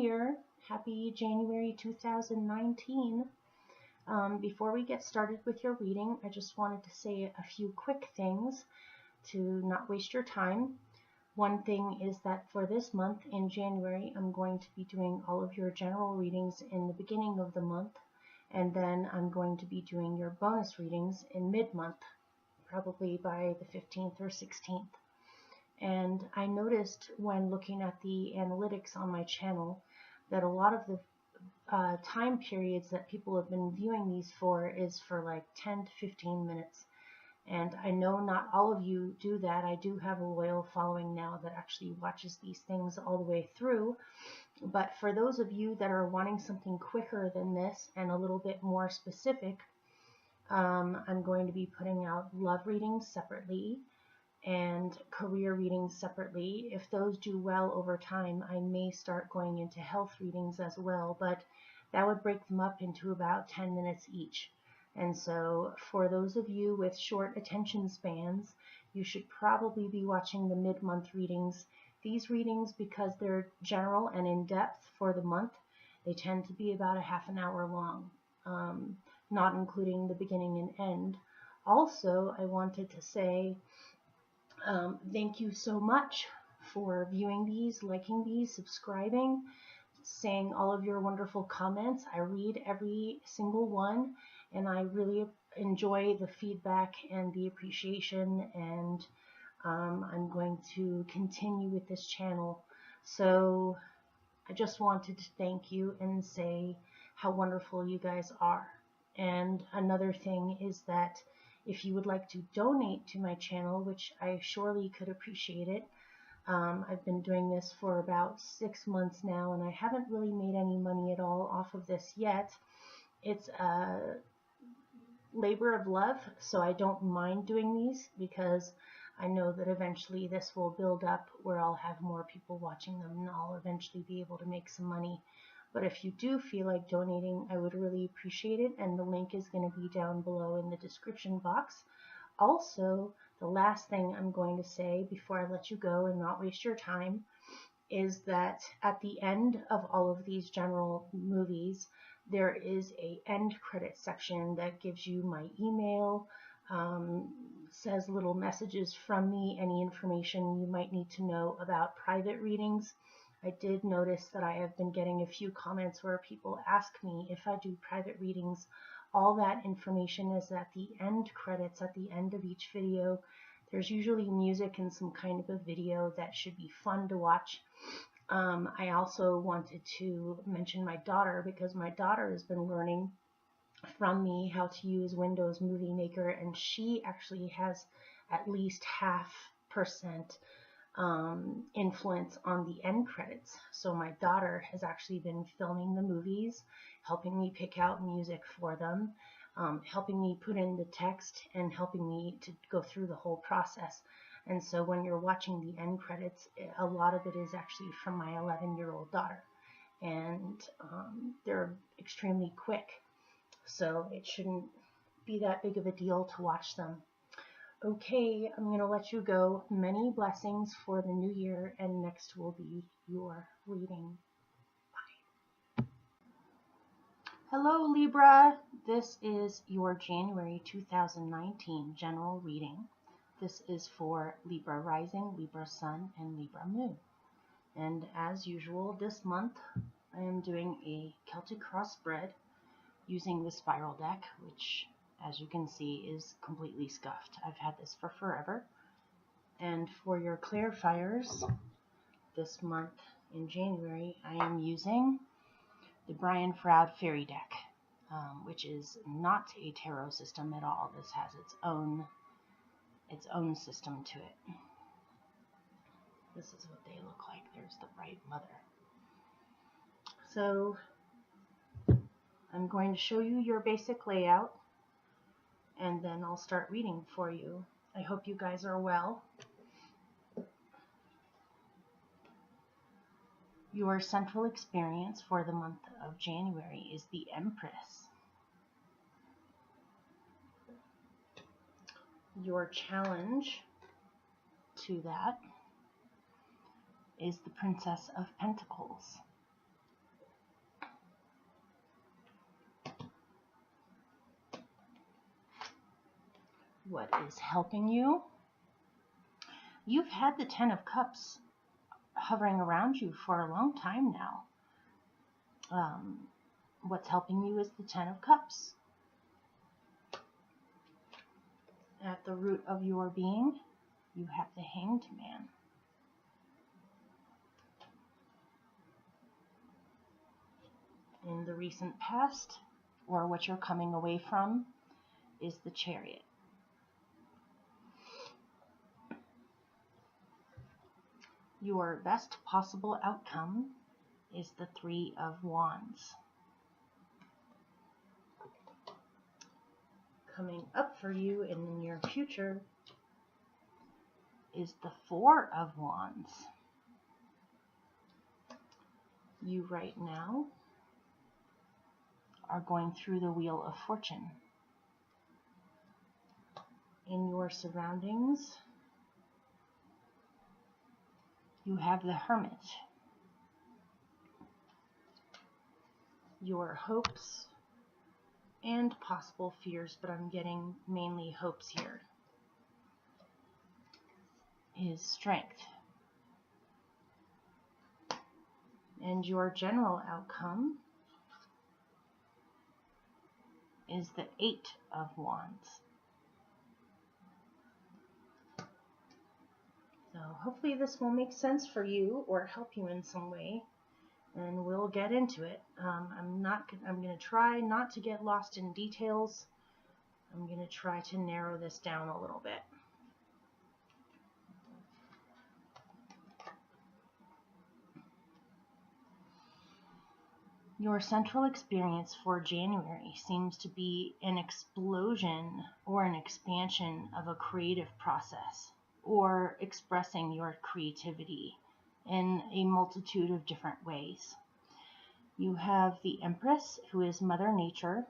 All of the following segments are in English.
Year. Happy January 2019. Before we get started with your reading, I just wanted to say a few quick things to not waste your time. One thing is that for this month in January, I'm going to be doing all of your general readings in the beginning of the month, and then I'm going to be doing your bonus readings in mid-month, probably by the 15th or 16th. And I noticed when looking at the analytics on my channel that a lot of the time periods that people have been viewing these for is for like 10 to 15 minutes. And I know not all of you do that. I do have a loyal following now that actually watches these things all the way through. But for those of you that are wanting something quicker than this and a little bit more specific, I'm going to be putting out love readings separately and career readings separately. If those do well over time, I may start going into health readings as well, but that would break them up into about 10 minutes each. And so for those of you with short attention spans, you should probably be watching the mid-month readings. These readings, because they're general and in-depth for the month, they tend to be about a half an hour long, not including the beginning and end. Also, I wanted to say thank you so much for viewing these, liking these, subscribing, saying all of your wonderful comments. I read every single one, and I really enjoy the feedback and the appreciation, and I'm going to continue with this channel. So I just wanted to thank you and say how wonderful you guys are. And another thing is that if you would like to donate to my channel, which I surely could appreciate it, I've been doing this for about 6 months now, and I haven't really made any money at all off of this yet. It's a labor of love, so I don't mind doing these because I know that eventually this will build up where I'll have more people watching them and I'll eventually be able to make some money. But if you do feel like donating, I would really appreciate it, and the link is going to be down below in the description box. Also, the last thing I'm going to say before I let you go and not waste your time is that at the end of all of these general movies, there is a end credit section that gives you my email, says little messages from me, any information you might need to know about private readings. I did notice that I have been getting a few comments where people ask me if I do private readings. All that information is at the end credits at the end of each video. There's usually music and some kind of a video that should be fun to watch. I also wanted to mention my daughter, because my daughter has been learning from me how to use Windows Movie Maker, and she actually has at least 0.5% influence on the end credits. So my daughter has actually been filming the movies, helping me pick out music for them, helping me put in the text, and helping me to go through the whole process. And so when you're watching the end credits, a lot of it is actually from my 11-year-old daughter, and they're extremely quick, so it shouldn't be that big of a deal to watch them. Okay, I'm going to let you go. Many blessings for the new year, and next will be your reading. Bye. Hello, Libra. This is your January 2019 general reading. This is for Libra rising, Libra sun, and Libra moon. And as usual, this month I am doing a Celtic cross spread using the spiral deck, which, as you can see, is completely scuffed. I've had this for forever. And for your clarifiers this month in January, I am using the Brian Froud Fairy Deck, which is not a tarot system at all. This has its own system to it. This is what they look like. There's the Bright Mother. So I'm going to show you your basic layout, and then I'll start reading for you. I hope you guys are well. Your central experience for the month of January is the Empress. Your challenge to that is the Princess of Pentacles. what is helping you. You've had the Ten of Cups hovering around you for a long time now. What's helping you is the Ten of Cups. At the root of your being, you have the Hanged Man. In the recent past, or what you're coming away from, is the Chariot. Your best possible outcome is the Three of Wands. Coming up for you in the near future is the Four of Wands. You right now are going through the Wheel of Fortune. In your surroundings, you have the Hermit. Your hopes and possible fears, but I'm getting mainly hopes here, is Strength. And your general outcome is the Eight of Wands. So hopefully this will make sense for you or help you in some way, and we'll get into it. I'm going to try not to get lost in details. I'm going to try to narrow this down a little bit. Your central experience for January seems to be an explosion or an expansion of a creative process, or expressing your creativity in a multitude of different ways. You have the Empress, who is Mother Nature,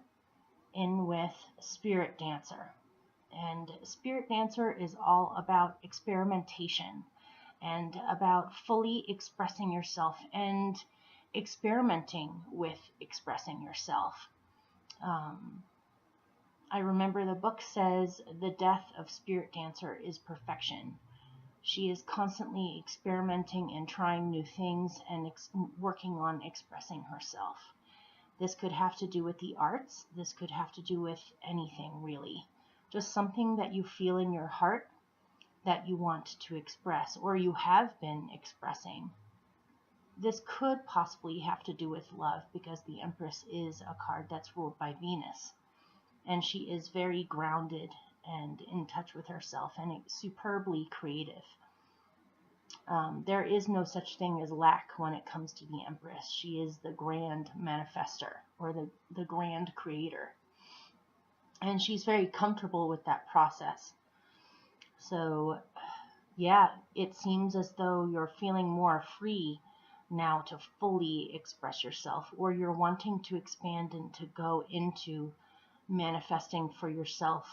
in with Spirit Dancer. And Spirit Dancer is all about experimentation and about fully expressing yourself and experimenting with expressing yourself. I remember the book says the death of Spirit Dancer is perfection. She is constantly experimenting and trying new things and working on expressing herself. This could have to do with the arts. This could have to do with anything, really. Just something that you feel in your heart that you want to express, or you have been expressing. This could possibly have to do with love, because the Empress is a card that's ruled by Venus. And she is very grounded and in touch with herself and superbly creative. There is no such thing as lack when it comes to the Empress. She is the grand manifester, or the grand creator. And she's very comfortable with that process. So, yeah, it seems as though you're feeling more free now to fully express yourself, or you're wanting to expand and to go into manifesting for yourself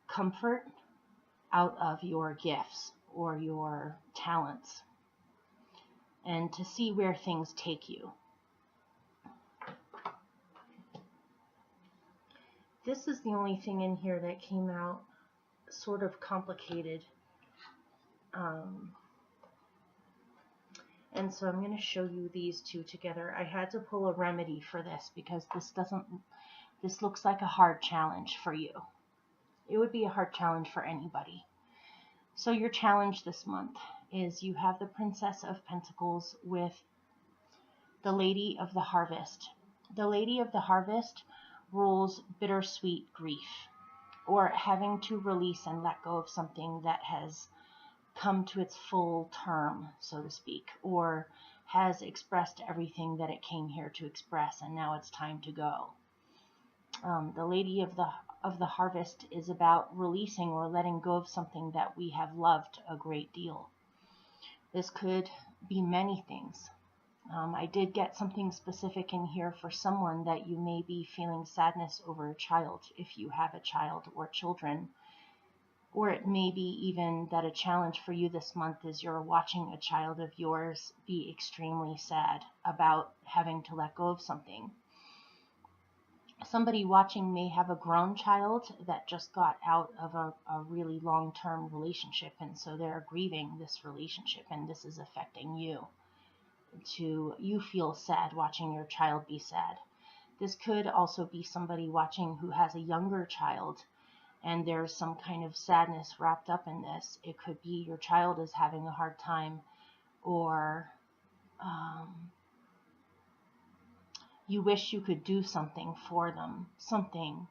comfort out of your gifts or your talents, and to see where things take you. This is the only thing in here that came out sort of complicated. And so I'm going to show you these two together. I had to pull a remedy for this because this looks like a hard challenge for you. It would be a hard challenge for anybody. So your challenge this month is you have the Princess of Pentacles with the Lady of the Harvest. The Lady of the Harvest rules bittersweet grief, or having to release and let go of something that has come to its full term, so to speak, or has expressed everything that it came here to express, and now it's time to go. The Lady of the Harvest is about releasing or letting go of something that we have loved a great deal. This could be many things. I did get something specific in here for someone that you may be feeling sadness over a child, if you have a child or children. Or it may be even that a challenge for you this month is you're watching a child of yours be extremely sad about having to let go of something. Somebody watching may have a grown child that just got out of a really long-term relationship, and so they're grieving this relationship, and this is affecting you. You feel sad watching your child be sad. This could also be somebody watching who has a younger child, and there's some kind of sadness wrapped up in this. It could be your child is having a hard time, or you wish you could do something for them, something.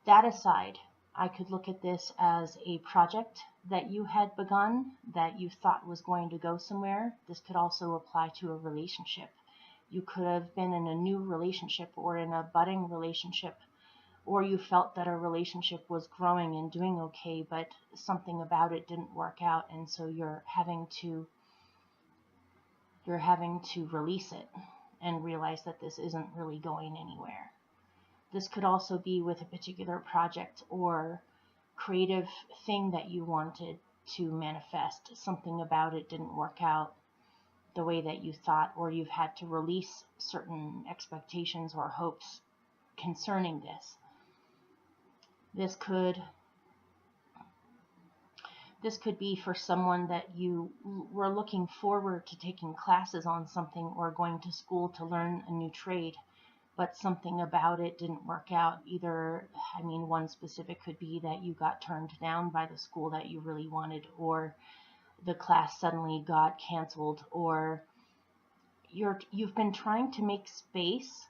That aside, I could look at this as a project that you had begun that you thought was going to go somewhere. This could also apply to a relationship. You could have been in a new relationship or in a budding relationship, or you felt that a relationship was growing and doing okay, but something about it didn't work out, and so you're having to release it and realize that this isn't really going anywhere. This could also be with a particular project or creative thing that you wanted to manifest. Something about it didn't work out the way that you thought, or you've had to release certain expectations or hopes concerning this. This could be for someone that you were looking forward to taking classes on something or going to school to learn a new trade, but something about it didn't work out. Either, one specific could be that you got turned down by the school that you really wanted, or the class suddenly got canceled, or you've been trying to make space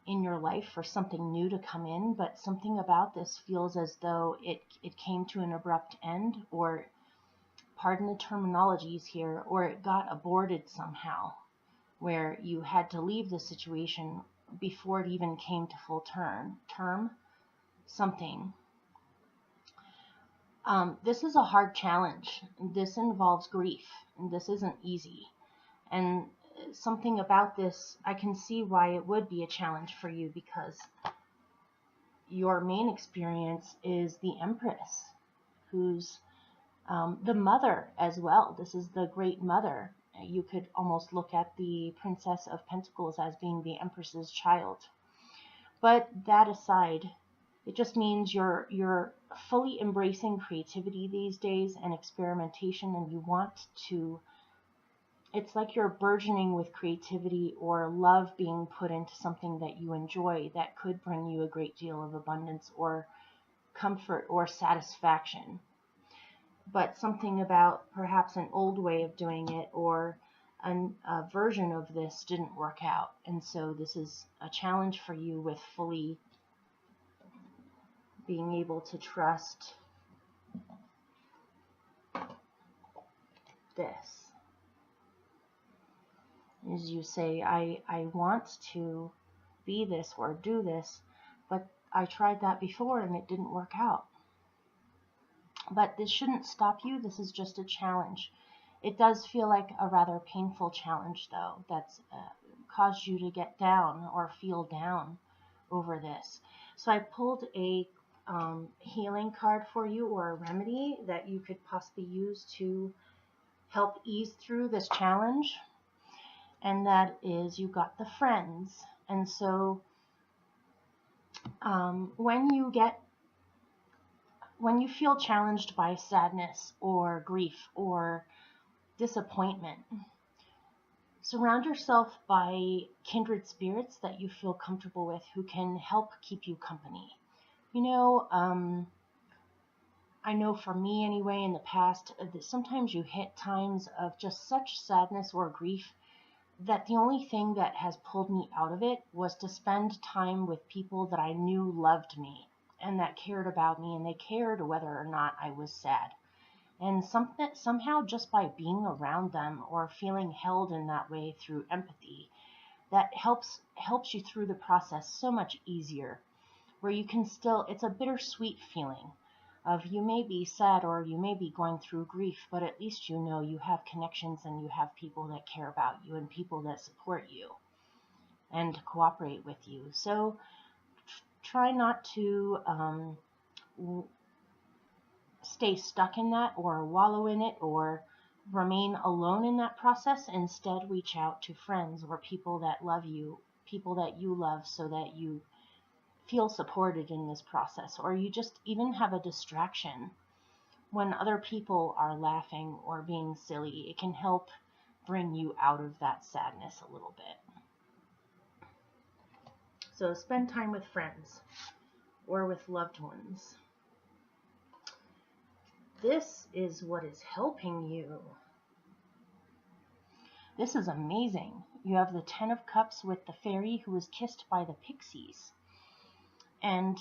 in your life for something new to come in, but something about this feels as though it came to an abrupt end, or, pardon the terminologies here, or it got aborted somehow, where you had to leave the situation before it even came to full term, something. This is a hard challenge. This involves grief, and this isn't easy. And something about this, I can see why it would be a challenge for you, because your main experience is the Empress, who's the mother as well. This is the Great Mother. You could almost look at the Princess of Pentacles as being the Empress's child. But that aside, it just means you're fully embracing creativity these days and experimentation, and you want to, it's like you're burgeoning with creativity or love being put into something that you enjoy that could bring you a great deal of abundance or comfort or satisfaction. But something about perhaps an old way of doing it or a version of this didn't work out. And so this is a challenge for you with fully being able to trust this. As you say, I want to be this or do this, but I tried that before and it didn't work out. But this shouldn't stop you. This is just a challenge. It does feel like a rather painful challenge, though, that's caused you to get down or feel down over this. So I pulled a healing card for you, or a remedy that you could possibly use to help ease through this challenge. And that is, you got the Friends. And so when you feel challenged by sadness or grief or disappointment, surround yourself by kindred spirits that you feel comfortable with, who can help keep you company. I know for me anyway, in the past, that sometimes you hit times of just such sadness or grief that the only thing that has pulled me out of it was to spend time with people that I knew loved me and that cared about me, and they cared whether or not I was sad. And somehow just by being around them or feeling held in that way through empathy, that helps you through the process so much easier, where you can still, it's a bittersweet feeling of, you may be sad or you may be going through grief, but at least you know you have connections and you have people that care about you and people that support you and cooperate with you. So try not to stay stuck in that or wallow in it or remain alone in that process. Instead, reach out to friends or people that love you, people that you love, so that you feel supported in this process, or you just even have a distraction. When other people are laughing or being silly, it can help bring you out of that sadness a little bit. So spend time with friends or with loved ones. This is what is helping you. This is amazing. You have the Ten of Cups with the fairy who was kissed by the pixies. And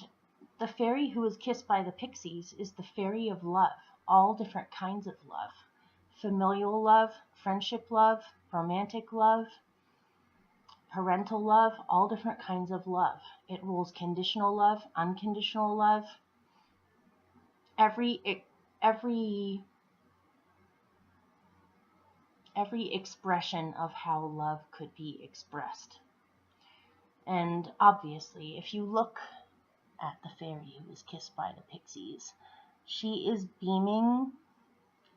the fairy who was kissed by the pixies is the fairy of love, all different kinds of love. Familial love, friendship love, romantic love, parental love, all different kinds of love. It rules conditional love, unconditional love. Every expression of how love could be expressed. And obviously, if you look at the fairy who was kissed by the pixies, she is beaming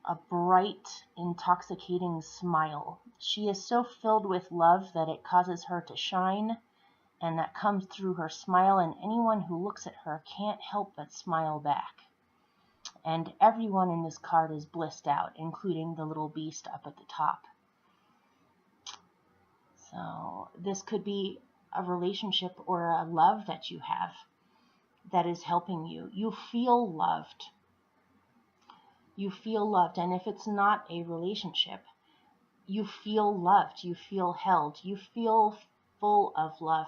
a bright, intoxicating smile. She is so filled with love that it causes her to shine, and that comes through her smile, and anyone who looks at her can't help but smile back. And everyone in this card is blissed out, including the little beast up at the top. So this could be a relationship or a love that you have that is helping you. You feel loved. You feel loved. And if it's not a relationship, you feel loved. You feel held. You feel full of love.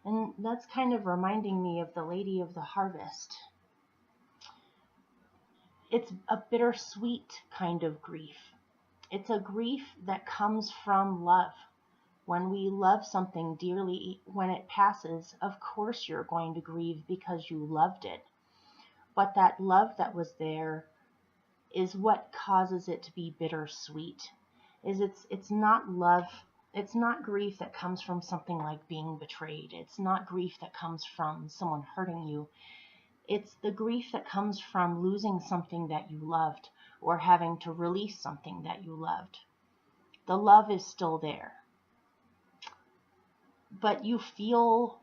And that's kind of reminding me of the Lady of the Harvest. It's a bittersweet kind of grief. It's a grief that comes from love. When we love something dearly, when it passes, of course you're going to grieve because you loved it. But that love that was there is what causes it to be bittersweet. It's not love, it's not grief that comes from something like being betrayed. It's not grief that comes from someone hurting you. It's the grief that comes from losing something that you loved or having to release something that you loved. The love is still there. But you feel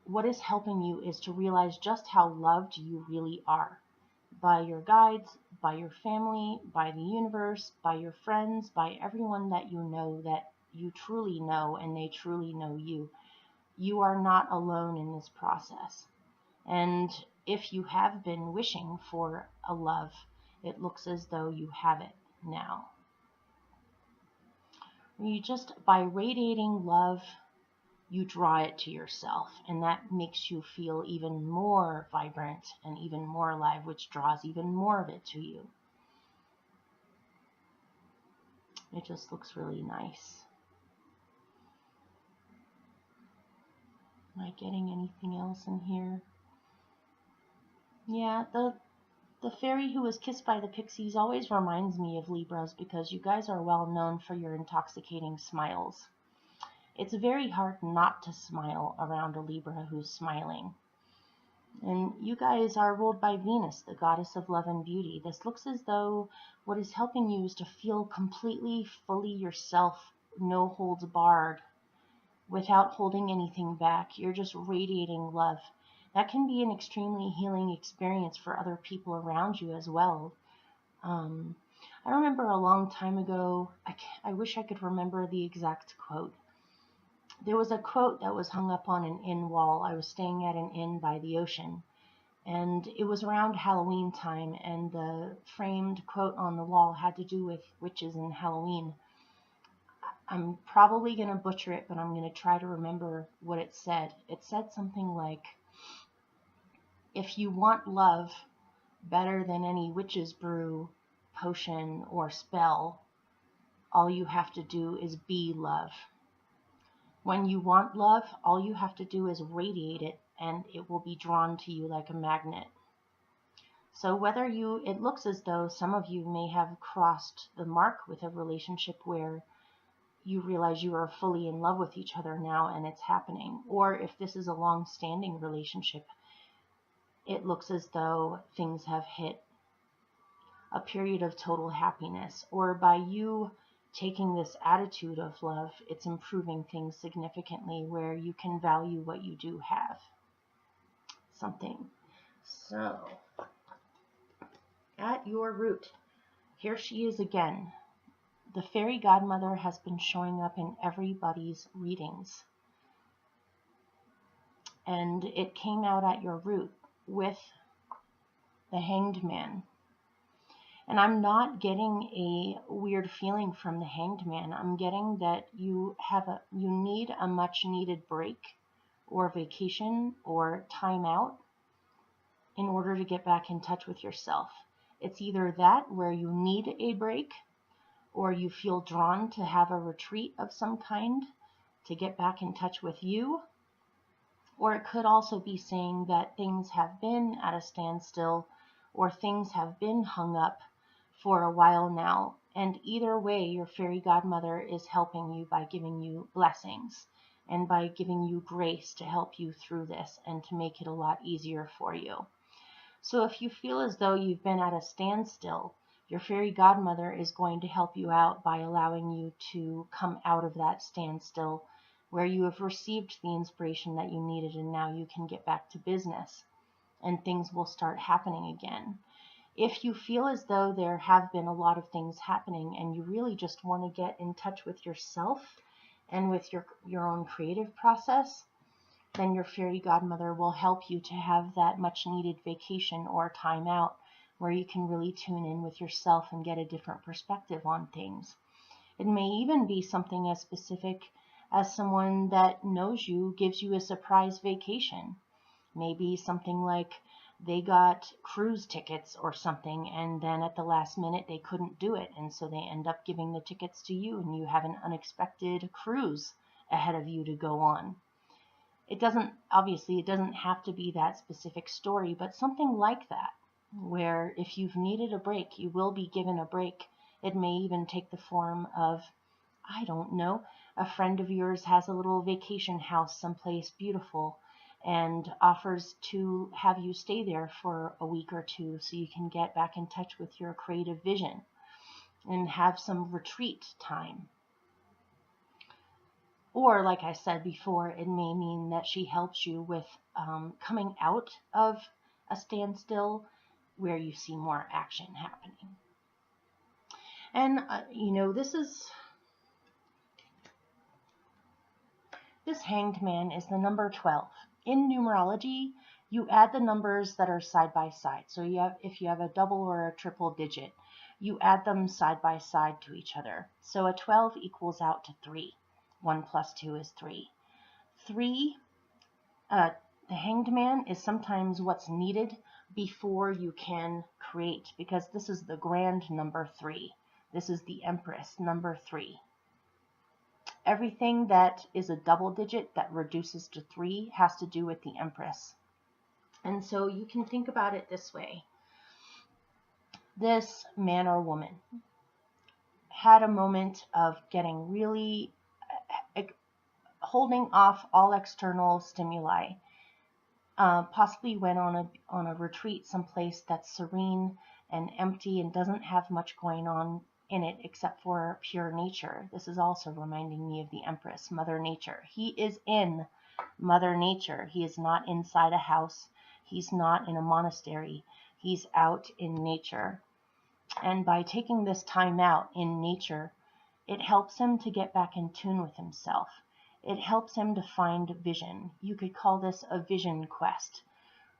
what is helping you is to realize just how loved you really are. By your guides, by your family, by the universe, by your friends, by everyone that you truly know and they truly know you. You are not alone in this process. And if you have been wishing for a love, it looks as though you have it now. You just, by radiating love, you draw it to yourself, and that makes you feel even more vibrant and even more alive, which draws even more of it to you. It just looks really nice. Am I getting anything else in here? Yeah, the fairy who was kissed by the pixies always reminds me of Libras because you guys are well known for your intoxicating smiles. It's very hard not to smile around a Libra who's smiling. And you guys are ruled by Venus, the goddess of love and beauty. This looks as though what is helping you is to feel completely, fully yourself, no holds barred, without holding anything back. You're just radiating love. That can be an extremely healing experience for other people around you as well. I remember a long time ago, I wish I could remember the exact quote. There was a quote that was hung up on an inn wall. I was staying at an inn by the ocean, and it was around Halloween time, and the framed quote on the wall had to do with witches and Halloween. I'm probably going to butcher it, but I'm going to try to remember what it said. It said something like, if you want love better than any witch's brew, potion, or spell, all you have to do is be love. When you want love, all you have to do is radiate it, and it will be drawn to you like a magnet. So it looks as though some of you may have crossed the mark with a relationship where you realize you are fully in love with each other now and it's happening. Or if this is a long-standing relationship, it looks as though things have hit a period of total happiness. Or by you taking this attitude of love, it's improving things significantly where you can value what you do have. something. So, at your root, here she is again. The fairy godmother has been showing up in everybody's readings. And it came out at your root with the Hanged Man. And I'm not getting a weird feeling from the Hanged Man. I'm getting that you need a much needed break or vacation or time out in order to get back in touch with yourself. It's either that, where you need a break, or you feel drawn to have a retreat of some kind to get back in touch with you. Or it could also be saying that things have been at a standstill, or things have been hung up for a while now. And either way, your fairy godmother is helping you by giving you blessings and by giving you grace to help you through this and to make it a lot easier for you. So if you feel as though you've been at a standstill, your fairy godmother is going to help you out by allowing you to come out of that standstill where you have received the inspiration that you needed, and now you can get back to business and things will start happening again. If you feel as though there have been a lot of things happening and you really just want to get in touch with yourself and with your own creative process, then your fairy godmother will help you to have that much needed vacation or time out where you can really tune in with yourself and get a different perspective on things. It may even be something as specific as someone that knows you gives you a surprise vacation. Maybe something like they got cruise tickets or something, and then at the last minute they couldn't do it, and so they end up giving the tickets to you, and you have an unexpected cruise ahead of you to go on. It doesn't have to be that specific story, but something like that, where if you've needed a break, you will be given a break. It may even take the form of, I don't know, a friend of yours has a little vacation house someplace beautiful and offers to have you stay there for a week or two so you can get back in touch with your creative vision and have some retreat time. Or, like I said before, it may mean that she helps you with coming out of a standstill where you see more action happening. And, this Hanged Man is the number 12. In numerology, you add the numbers that are side by side. So if you have a double or a triple digit, you add them side by side to each other. So a 12 equals out to 3. 1 plus 2 is 3. 3, the Hanged Man is sometimes what's needed before you can create, because this is the grand number 3. This is the Empress, number 3. Everything that is a double digit that reduces to 3 has to do with the Empress. And so you can think about it this way. This man or woman had a moment of getting really holding off all external stimuli, possibly went on a retreat someplace that's serene and empty and doesn't have much going on in it except for pure nature. This is also reminding me of the Empress, Mother Nature. He is in Mother Nature. He is not inside a house. He's not in a monastery. He's out in nature. And by taking this time out in nature, it helps him to get back in tune with himself. It helps him to find vision. You could call this a vision quest.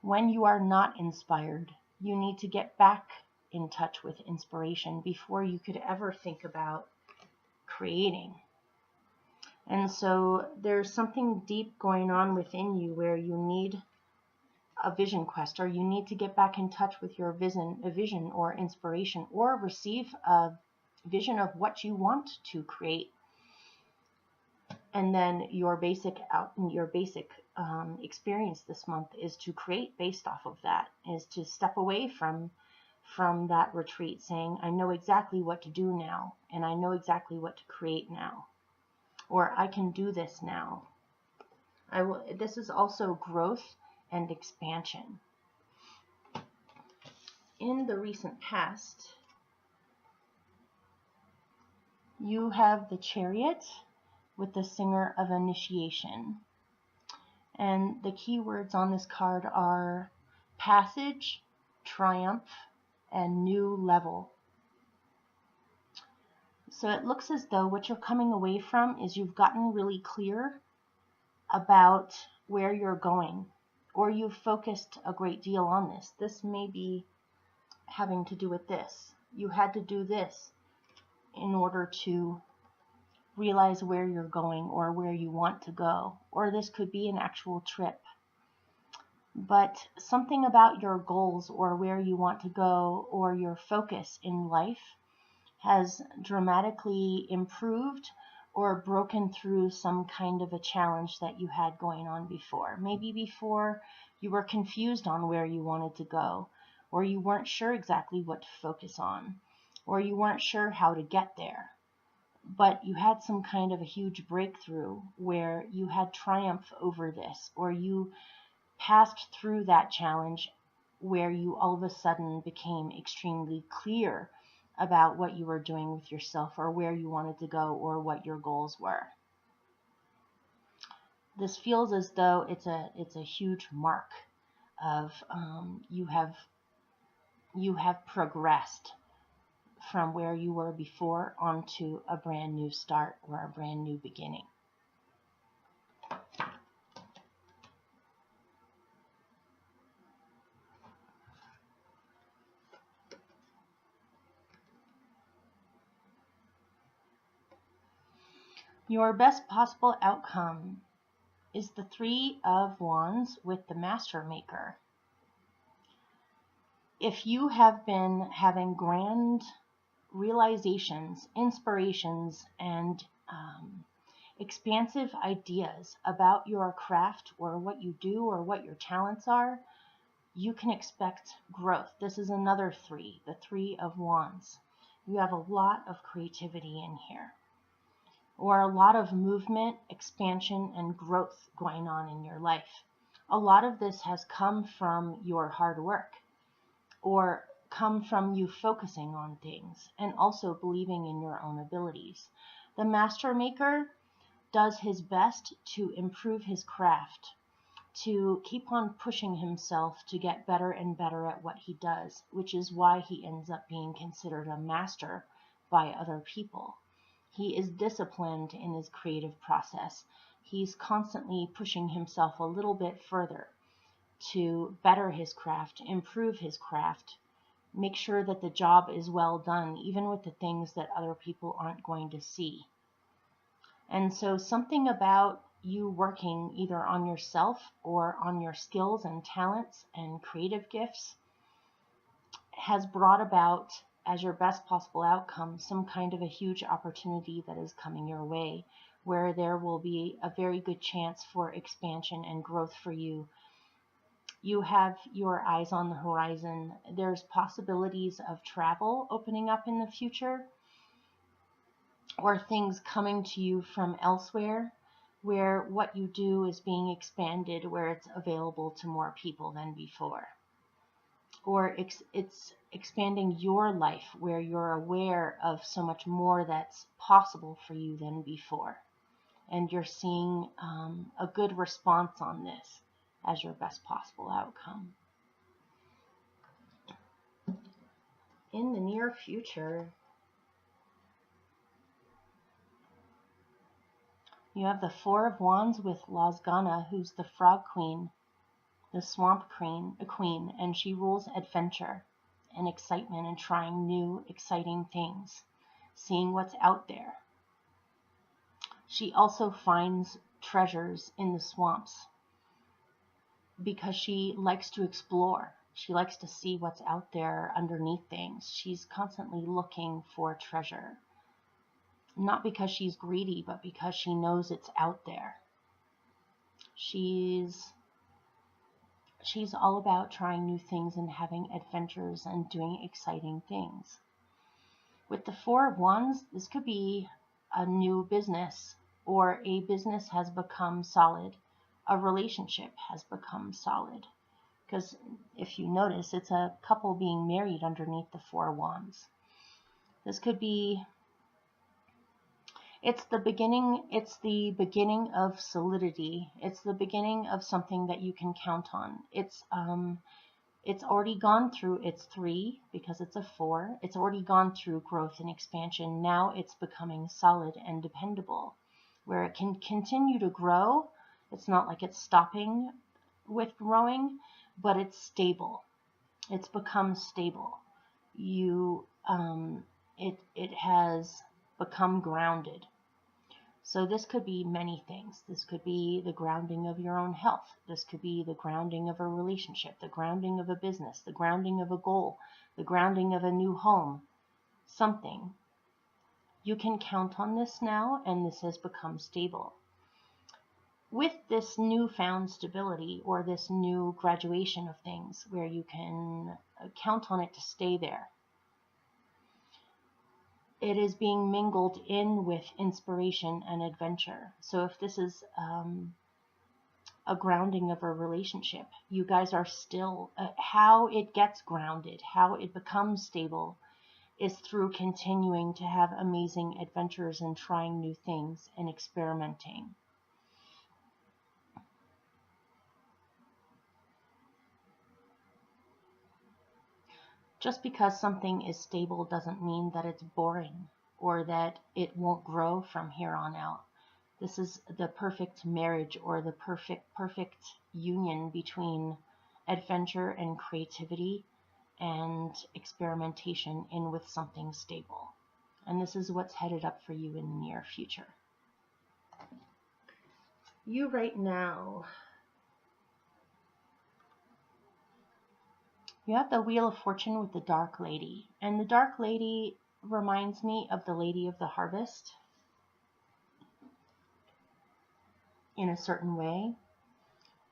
When you are not inspired, you need to get back in touch with inspiration before you could ever think about creating. And so there's something deep going on within you where you need a vision quest, or you need to get back in touch with your vision or inspiration, or receive a vision of what you want to create. And then your basic experience this month is to create based off of that, is to step away from that retreat saying, I know exactly what to do now, and I know exactly what to create now, or I can do this now. This is also growth and expansion. In the recent past, you have the Chariot with the Singer of Initiation. And the key words on this card are passage, triumph, and new level. So it looks as though what you're coming away from is you've gotten really clear about where you're going, or you've focused a great deal on this. This may be having to do with this. You had to do this in order to realize where you're going or where you want to go, or this could be an actual trip. But something about your goals or where you want to go or your focus in life has dramatically improved or broken through some kind of a challenge that you had going on before. Maybe before you were confused on where you wanted to go, or you weren't sure exactly what to focus on, or you weren't sure how to get there. But you had some kind of a huge breakthrough where you had triumph over this, or you passed through that challenge where you all of a sudden became extremely clear about what you were doing with yourself or where you wanted to go or what your goals were. This feels as though it's a huge mark of you have progressed from where you were before onto a brand new start or a brand new beginning. Your best possible outcome is the Three of Wands with the Master Maker. If you have been having grand realizations, inspirations, and expansive ideas about your craft or what you do or what your talents are, you can expect growth. This is another three, the Three of Wands. You have a lot of creativity in here, or a lot of movement, expansion, and growth going on in your life. A lot of this has come from your hard work, or come from you focusing on things and also believing in your own abilities. The Master Maker does his best to improve his craft, to keep on pushing himself to get better and better at what he does, which is why he ends up being considered a master by other people. He is disciplined in his creative process. He's constantly pushing himself a little bit further to better his craft, improve his craft, make sure that the job is well done, even with the things that other people aren't going to see. And so something about you working either on yourself or on your skills and talents and creative gifts has brought about, as your best possible outcome, some kind of a huge opportunity that is coming your way, where there will be a very good chance for expansion and growth for you. You have your eyes on the horizon. There's possibilities of travel opening up in the future, or things coming to you from elsewhere, where what you do is being expanded, where it's available to more people than before. Or it's expanding your life, where you're aware of so much more that's possible for you than before. And you're seeing a good response on this as your best possible outcome. In the near future, you have the Four of Wands with Lozgana, who's the Frog Queen, the Swamp Queen, and she rules adventure and excitement and trying new, exciting things, seeing what's out there. She also finds treasures in the swamps because she likes to explore. She likes to see what's out there underneath things. She's constantly looking for treasure. Not because she's greedy, but because she knows it's out there. She's all about trying new things and having adventures and doing exciting things. With the Four of Wands, this could be a new business, or a business has become solid. A relationship has become solid. Because if you notice, it's a couple being married underneath the Four of Wands. This could be It's the beginning of solidity. It's the beginning of something that you can count on. It's already gone through its 3 because it's a 4. It's already gone through growth and expansion. Now it's becoming solid and dependable, where it can continue to grow. It's not like it's stopping with growing, but it's stable. It's become stable. It has become grounded. So this could be many things. This could be the grounding of your own health. This could be the grounding of a relationship, the grounding of a business, the grounding of a goal, the grounding of a new home, something. You can count on this now, and this has become stable. With this newfound stability, or this new graduation of things where you can count on it to stay there, it is being mingled in with inspiration and adventure. So if this is a grounding of a relationship, you guys are still, how it gets grounded, how it becomes stable, is through continuing to have amazing adventures and trying new things and experimenting. Just because something is stable doesn't mean that it's boring or that it won't grow from here on out. This is the perfect marriage, or the perfect union between adventure and creativity and experimentation in with something stable. And this is what's headed up for you in the near future. You right now, you have the Wheel of Fortune with the Dark Lady. And the Dark Lady reminds me of the Lady of the Harvest in a certain way.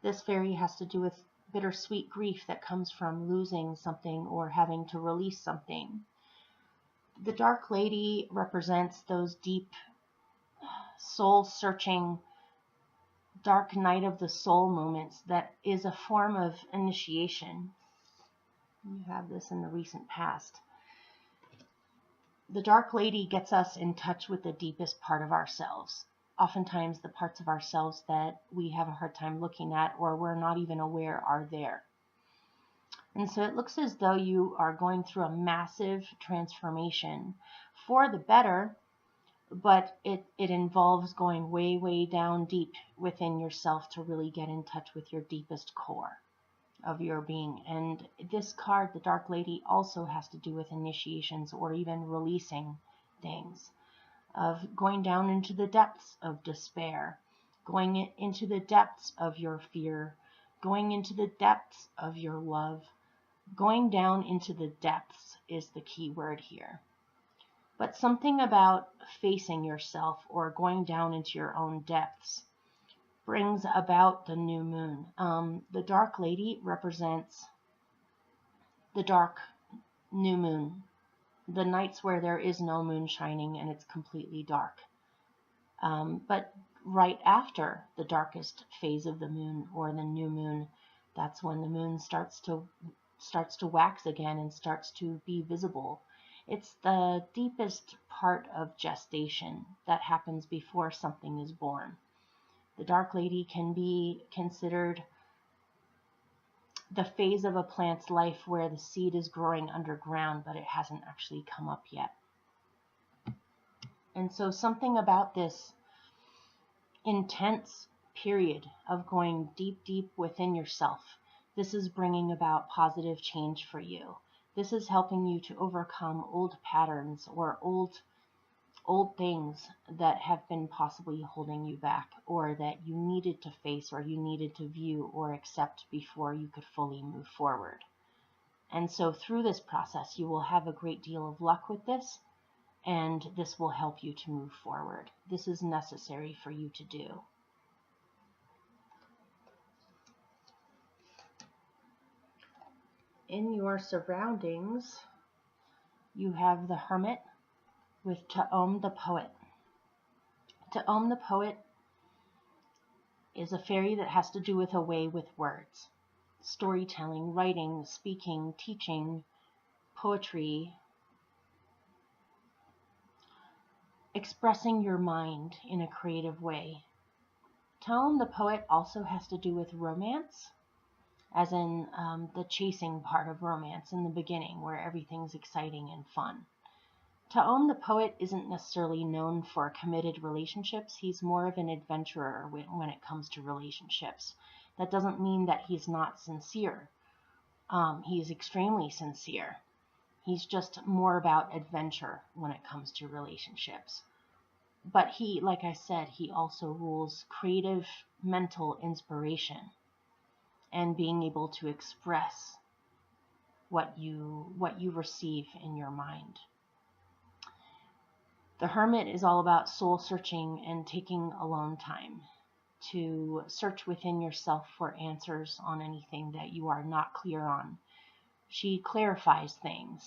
This fairy has to do with bittersweet grief that comes from losing something or having to release something. The Dark Lady represents those deep, soul-searching, dark night of the soul moments that is a form of initiation. You have this in the recent past. The Dark Lady gets us in touch with the deepest part of ourselves. Oftentimes the parts of ourselves that we have a hard time looking at, or we're not even aware are there. And so it looks as though you are going through a massive transformation for the better, but it involves going way, way down deep within yourself to really get in touch with your deepest core of your being. And this card, the Dark Lady, also has to do with initiations or even releasing things, of going down into the depths of despair, going into the depths of your fear, going into the depths of your love. Going down into the depths is the key word here. But something about facing yourself or going down into your own depths brings about the new moon. The Dark Lady represents the dark new moon, the nights where there is no moon shining and it's completely dark. But right after the darkest phase of the moon, or the new moon, that's when the moon starts to wax again and starts to be visible. It's the deepest part of gestation that happens before something is born. The Dark Lady can be considered the phase of a plant's life where the seed is growing underground, but it hasn't actually come up yet. And so something about this intense period of going deep, deep within yourself, this is bringing about positive change for you. This is helping you to overcome old patterns or old things that have been possibly holding you back, or that you needed to face, or you needed to view or accept before you could fully move forward. And so through this process, you will have a great deal of luck with this, and this will help you to move forward. This is necessary for you to do. In your surroundings, you have the Hermit with Taom the Poet. Taom the Poet is a fairy that has to do with a way with words. Storytelling, writing, speaking, teaching, poetry. expressing your mind in a creative way. Tone, the poet, also has to do with romance, as in the chasing part of romance in the beginning, where everything's exciting and fun. Taom, the poet, isn't necessarily known for committed relationships. He's more of an adventurer when it comes to relationships. That doesn't mean that he's not sincere. He's extremely sincere. He's just more about adventure when it comes to relationships. But he, like I said, he also rules creative mental inspiration and being able to express what you receive in your mind. The Hermit is all about soul searching and taking alone time to search within yourself for answers on anything that you are not clear on. She clarifies things.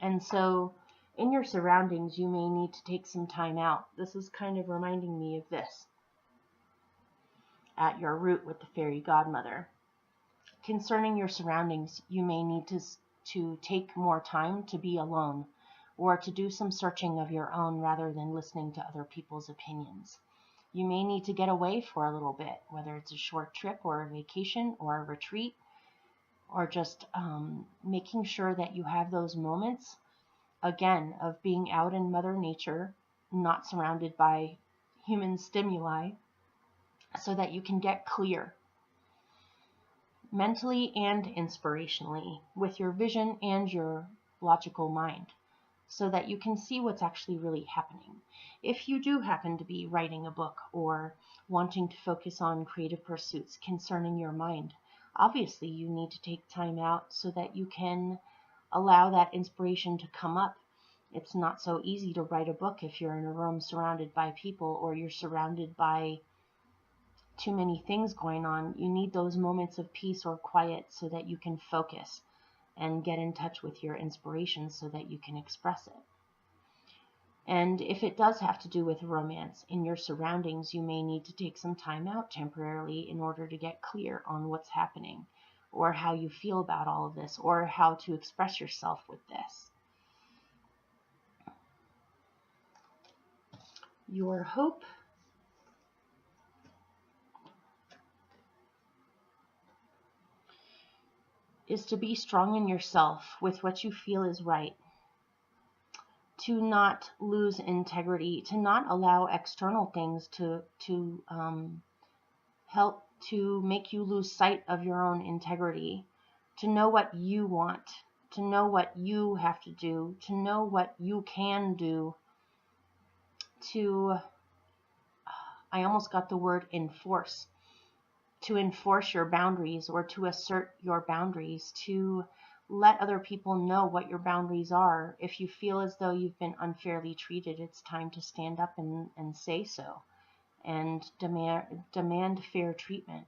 And so in your surroundings, you may need to take some time out. This is kind of reminding me of this at your root with the fairy godmother. Concerning your surroundings, you may need to take more time to be alone, or to do some searching of your own rather than listening to other people's opinions. You may need to get away for a little bit, whether it's a short trip or a vacation or a retreat, or just making sure that you have those moments, again, of being out in Mother Nature, not surrounded by human stimuli, so that you can get clear mentally and inspirationally with your vision and your logical mind, so that you can see what's actually really happening. If you do happen to be writing a book or wanting to focus on creative pursuits concerning your mind, obviously you need to take time out so that you can allow that inspiration to come up. It's not so easy to write a book if you're in a room surrounded by people, or you're surrounded by too many things going on. You need those moments of peace or quiet so that you can focus and get in touch with your inspiration so that you can express it. And if it does have to do with romance in your surroundings, you may need to take some time out temporarily in order to get clear on what's happening, or how you feel about all of this, or how to express yourself with this. Your hope is to be strong in yourself with what you feel is right, to not lose integrity, to not allow external things to help to make you lose sight of your own integrity, to know what you want, to know what you have to do, to know what you can do, to, I almost got the word enforce, to enforce your boundaries or to assert your boundaries, to let other people know what your boundaries are. If you feel as though you've been unfairly treated, it's time to stand up and say so, and demand fair treatment.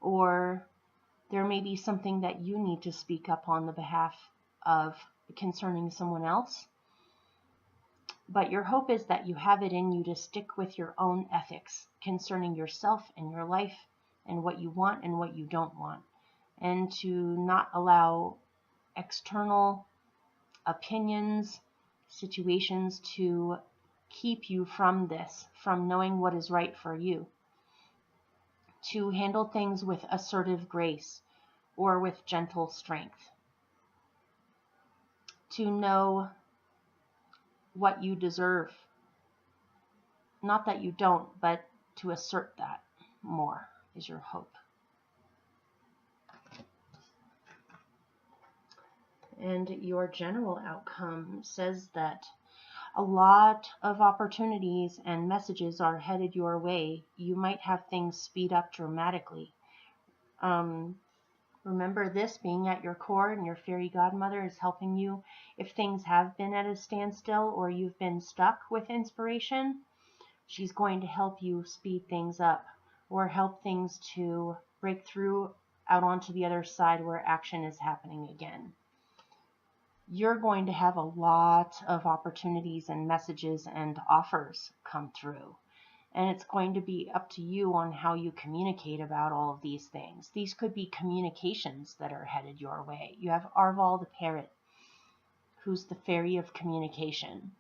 Or there may be something that you need to speak up on the behalf of concerning someone else. But your hope is that you have it in you to stick with your own ethics concerning yourself and your life, and what you want and what you don't want, and to not allow external opinions, situations to keep you from this, from knowing what is right for you, to handle things with assertive grace or with gentle strength, to know what you deserve, not that you don't, but to assert that more is your hope. And your general outcome says that a lot of opportunities and messages are headed your way. You might have things speed up dramatically. Remember this being at your core, and your fairy godmother is helping you. If things have been at a standstill or you've been stuck with inspiration, she's going to help you speed things up, or help things to break through out onto the other side where action is happening again. You're going to have a lot of opportunities and messages and offers come through. And it's going to be up to you on how you communicate about all of these things. These could be communications that are headed your way. You have Arval the parrot, who's the fairy of communication.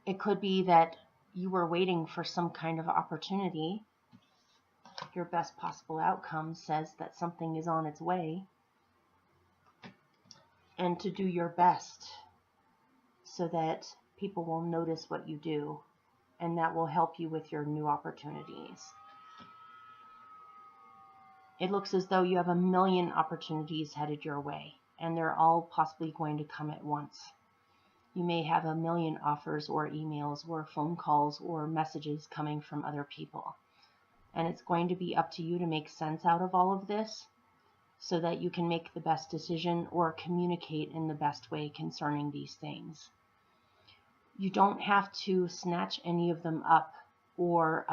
It could be that you were waiting for some kind of opportunity. Your best possible outcome says that something is on its way, and to do your best so that people will notice what you do, and that will help you with your new opportunities. It looks as though you have a million opportunities headed your way, and they're all possibly going to come at once. You may have a million offers or emails or phone calls or messages coming from other people. And it's going to be up to you to make sense out of all of this so that you can make the best decision or communicate in the best way concerning these things. You don't have to snatch any of them up or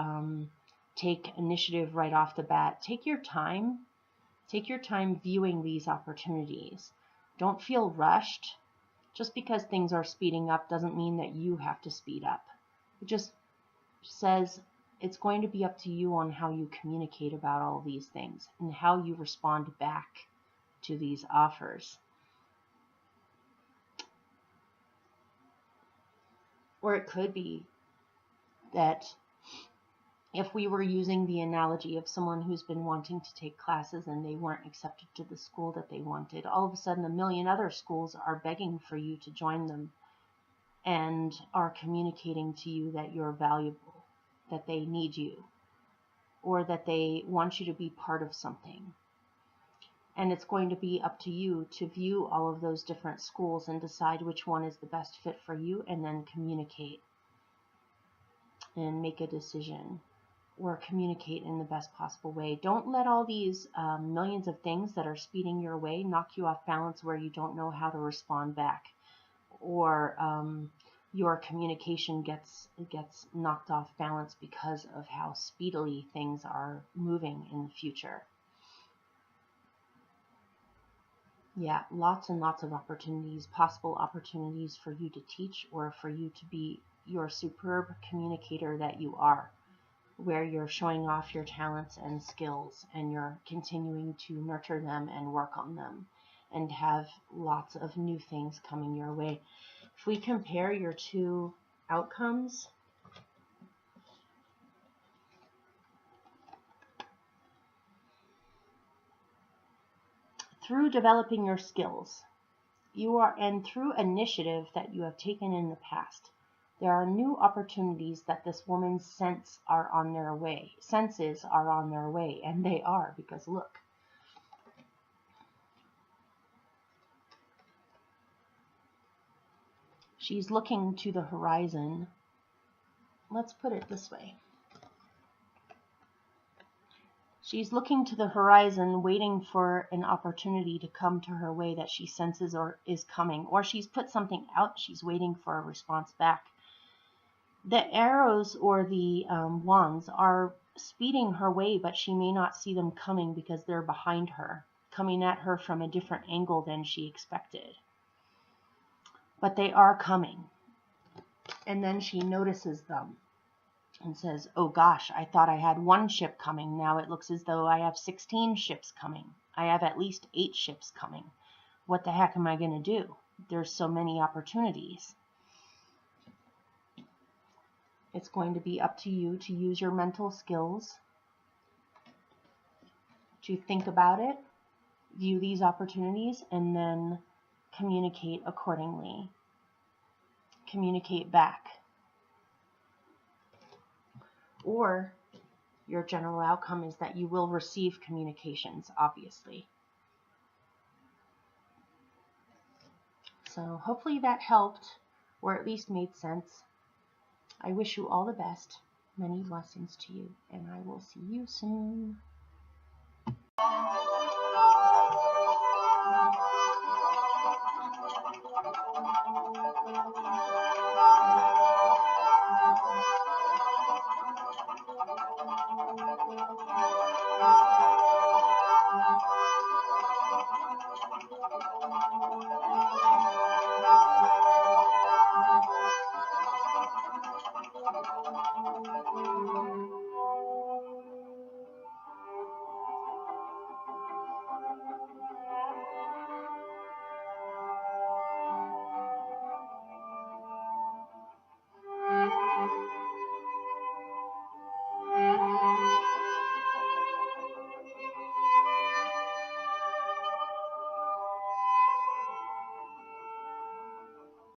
take initiative right off the bat. Take your time. Take your time viewing these opportunities. Don't feel rushed. Just because things are speeding up doesn't mean that you have to speed up. It just says it's going to be up to you on how you communicate about all these things and how you respond back to these offers. Or it could be that if we were using the analogy of someone who's been wanting to take classes and they weren't accepted to the school that they wanted, all of a sudden a million other schools are begging for you to join them and are communicating to you that you're valuable, that they need you, or that they want you to be part of something. And it's going to be up to you to view all of those different schools and decide which one is the best fit for you, and then communicate and make a decision, or communicate in the best possible way. Don't let all these millions of things that are speeding your way knock you off balance where you don't know how to respond back, or your communication gets knocked off balance because of how speedily things are moving in the future. Yeah, lots and lots of opportunities, possible opportunities for you to teach or for you to be your superb communicator that you are, where you're showing off your talents and skills and you're continuing to nurture them and work on them and have lots of new things coming your way. If we compare your two outcomes, through developing your skills, and through initiative that you have taken in the past, there are new opportunities that this woman's senses are on their way, and they are, because look. She's looking to the horizon. Let's put it this way. She's looking to the horizon, waiting for an opportunity to come to her way that she senses or is coming, or she's put something out, she's waiting for a response back. The arrows or the wands are speeding her way, but she may not see them coming because they're behind her, coming at her from a different angle than she expected. But they are coming. And then she notices them and says, oh gosh, I thought I had one ship coming. Now it looks as though I have 16 ships coming. I have at least 8 ships coming. What the heck am I going to do? There's so many opportunities. It's going to be up to you to use your mental skills to think about it, view these opportunities, and then communicate accordingly. Communicate back. Or your general outcome is that you will receive communications, obviously. So hopefully that helped, or at least made sense. I wish you all the best. Many blessings to you, and I will see you soon.